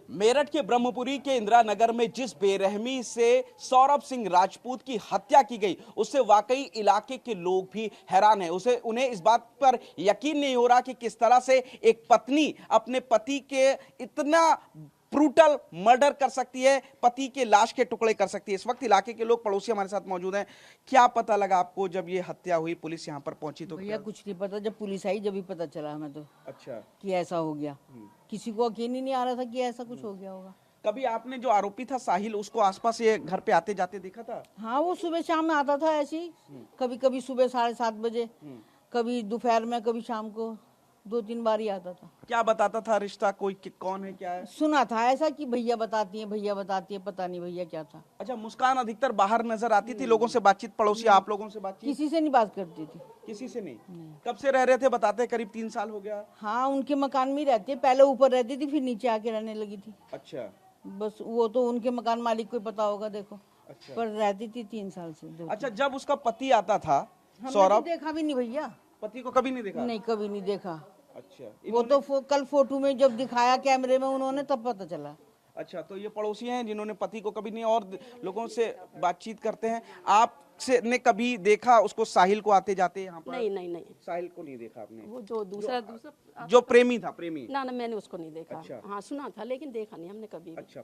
मेरठ के ब्रह्मपुरी के इंदिरा नगर में जिस बेरहमी से सौरभ सिंह राजपूत की हत्या की गई, उससे वाकई इलाके के लोग भी हैरान हैं। उन्हें इस बात पर यकीन नहीं हो रहा कि किस तरह से एक पत्नी अपने पति के इतना ब्रूटल मर्डर कर सकती है, पति के लाश के टुकड़े कर सकती है। इस वक्त इलाके के लोग, पड़ोसी हमारे साथ मौजूद हैं। क्या पता लगा आपको जब ये हत्या हुई, पुलिस यहाँ पर पहुंची तो? भैया कुछ नहीं पता, जब पुलिस आई जब ही पता चला हमें तो। अच्छा, कि ऐसा हो गया। किसी को यकीन ही नहीं आ रहा था कि ऐसा कुछ हो गया होगा। कभी आपने जो आरोपी था साहिल, उसको आसपास ये घर पे आते जाते देखा था? हाँ, वो सुबह शाम में आता था ऐसे ही। कभी कभी सुबह 7:30 बजे, कभी दोपहर में, कभी शाम को 2-3 बार ही आता था। क्या बताता था रिश्ता, कोई कौन है क्या है? सुना था ऐसा कि भैया बताती है, पता नहीं भैया क्या था। अच्छा, मुस्कान अधिकतर बाहर नजर आती थी, लोगों से बातचीत, पड़ोसी आप लोगों से बातचीत? किसी से नहीं बात करती थी। किसी से नहीं। कब से रह रहे थे बताते? करीब 3 साल हो गया। हाँ, उनके मकान में ही रहती है। पहले ऊपर रहती थी, फिर नीचे आके रहने लगी थी। अच्छा, बस वो तो उनके मकान मालिक को ही पता होगा, देखो। अच्छा। पर रहती थी 3 साल से। अच्छा, जब उसका पति आता था हमने सौरभ, तो देखा भी नहीं भैया। पति को कभी नहीं देखा? नहीं, कभी नहीं देखा। अच्छा, वो तो कल फोटो में जब दिखाया कैमरे में उन्होंने, तब पता चला। अच्छा, तो ये पड़ोसी हैं जिन्होंने पति को कभी नहीं, और लोगों से बातचीत करते हैं। आपसे ने कभी देखा उसको, साहिल को आते जाते यहाँ पर? नहीं नहीं नहीं, साहिल को नहीं देखा आपने? वो जो दूसरा जो प्रेमी था, प्रेमी? ना मैंने उसको नहीं देखा। अच्छा। हाँ, सुना था लेकिन देखा नहीं हमने कभी भी। अच्छा,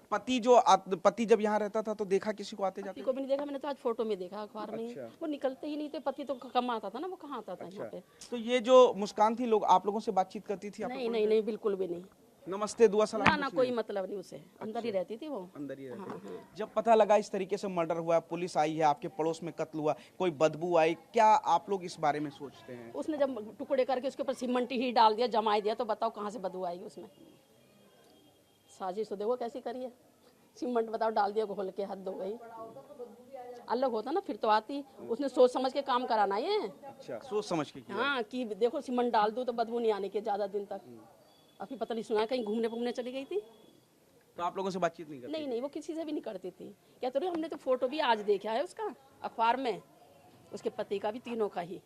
पति जब यहाँ रहता था तो देखा किसी को आते पति जाते? को भी नहीं देखा मैंने, तो आज फोटो में देखा अखबार में। अच्छा। वो निकलते ही नहीं थे, पति तो कम आता था ना, वो कहाँ आता था यहाँ पे। तो ये जो मुस्कान थी, लोग आप लोगों से बातचीत करती थी? नहीं नहीं नहीं, बिल्कुल भी नहीं। नमस्ते, दुआ सलाम? ना कोई मतलब नहीं उसे, अंदर ही रहती थी वो। अंदर ही रहती थी। जब पता लगा इस तरीके से मर्डर हुआ, पुलिस आई है, आपके पड़ोस में कत्ल हुआ, कोई बदबू आई, क्या आप लोग इस बारे में सोचते हैं? उसने जब टुकड़े करके उसके ऊपर सीमेंट ही डाल दिया, जमा दिया, तो बताओ कहाँ से बदबू आएगी उसमें। साजिश तो देखो कैसी करी है। सीमेंट बताओ डाल दिया, घोल के, हद हो गई। अलग होता ना फिर तो आती। उसने सोच समझ के काम कराना ये। अच्छा, सोच समझ के किया। हाँ, कि देखो सीमेंट डाल दूं तो बदबू नहीं आने के ज्यादा दिन तक। अभी पता नहीं, सुना कहीं घूमने चली गई थी। तो आप लोगों से बातचीत नहीं करती? नहीं, वो किसी से भी नहीं करती थी। क्या तो हमने तो फोटो भी आज देखा है उसका अखबार में, उसके पति का भी, तीनों का ही।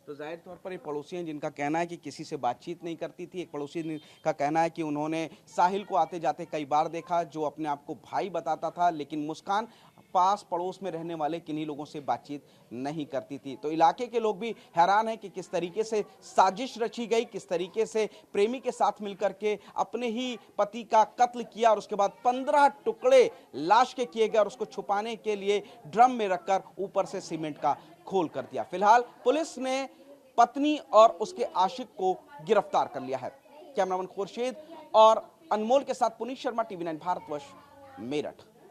तो जाहिर तौर पर ये पड़ोसी हैं जिनका कहना है कि किसी से बातचीत नहीं करती थी। एक पड़ोसी का कहना है कि उन्होंने साहिल को आते जाते कई बार देखा, जो अपने आप को भाई बताता था, लेकिन मुस्कान पास पड़ोस में रहने वाले किन्हीं लोगों से बातचीत नहीं करती थी। तो इलाके के लोग भी हैरान हैं कि किस तरीके से साजिश रची गई, किस तरीके से प्रेमी के साथ मिलकर के अपने ही पति का कत्ल किया और उसके बाद 15 टुकड़े लाश के किए गए और उसको छुपाने के लिए ड्रम में रखकर ऊपर से सीमेंट का खोल कर दिया। फिलहाल पुलिस ने पत्नी और उसके आशिक को गिरफ्तार कर लिया है। कैमरामैन खुर्शीद और अनमोल के साथ पुनीत शर्मा, TV9 भारतवर्ष, मेरठ।